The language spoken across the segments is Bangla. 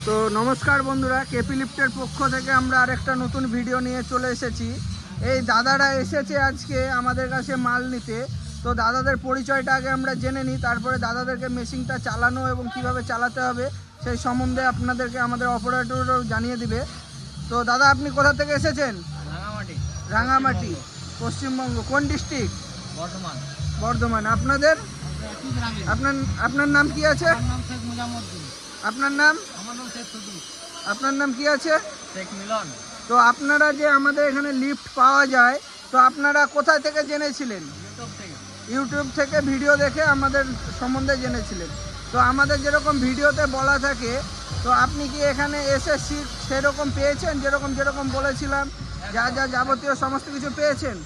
তো নমস্কার বন্ধুরা, কেপি লিফটের পক্ষ থেকে আমরা আরেকটা নতুন ভিডিও নিয়ে চলে এসেছি। এই দাদারা এসেছে আজকে আমাদের কাছে মাল নিতে। তো দাদাদের পরিচয়টা আগে আমরা জেনে নিই, তারপরে দাদাদেরকে মেশিনটা চালানো এবং কিভাবে চালাতে হবে সেই সম্বন্ধে আপনাদেরকে আমাদের অপারেটরও জানিয়ে দিবে। তো দাদা, আপনি কোথা থেকে এসেছেন? রাঙামাটি, পশ্চিমবঙ্গ। কোন ডিস্ট্রিক্ট? বর্ধমান। আপনাদের আপনার নাম কি আছে? আপনার নাম? আপনার নাম কি আছে? তো আপনারা যে আমাদের এখানে লিফট পাওয়া যায়, তো আপনারা কোথায় থেকে জেনেছিলেন? ইউটিউব থেকে ভিডিও দেখে আমাদের সম্বন্ধে জেনেছিলেন। তো আমাদের যেরকম ভিডিওতে বলা থাকে, তো আপনি কি এখানে এসে সিট সেরকম পেয়েছেন? যেরকম বলেছিলাম যা যাবতীয় সমস্ত কিছু পেয়েছেন?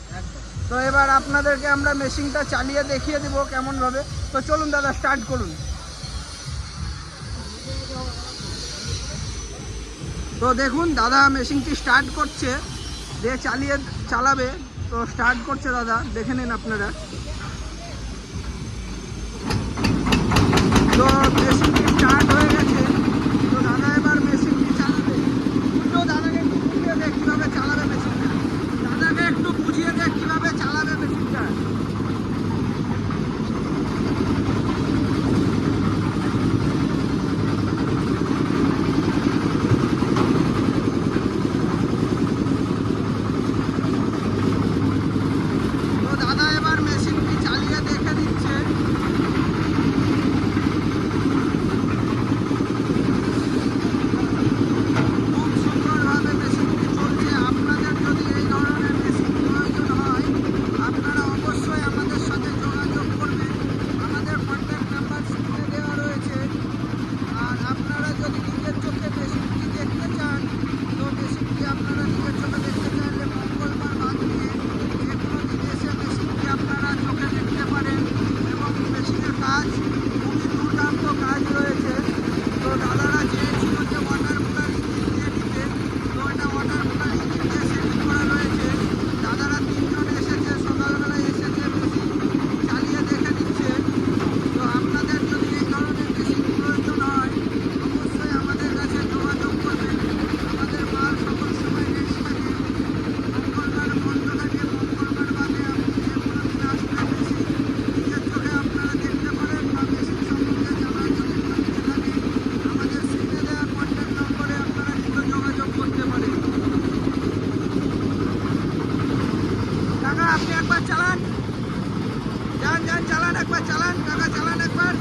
তো এবার আপনাদেরকে আমরা মেশিনটা চালিয়ে দেখিয়ে দেবো কেমনভাবে। তো চলুন দাদা, স্টার্ট করুন। তো দেখুন, দাদা মেশিনটি স্টার্ট করছে, দিয়ে চালাবে। তো স্টার্ট করছে দাদা, দেখে নিন আপনারা। তো মেশিনটি স্টার্ট হয়ে গেছে। তো দাদা এবার মেশিনটি চালাবে। তো দাদাকে একটু বুঝিয়ে দেখ কীভাবে চালাবে মেশিনটা। দাদাকে একটু বুঝিয়ে দেখ কীভাবে চালাবে মেশিনটা। আপনি একবার চালান, যান চালান, একবার চালান কাকা, চালান একবার।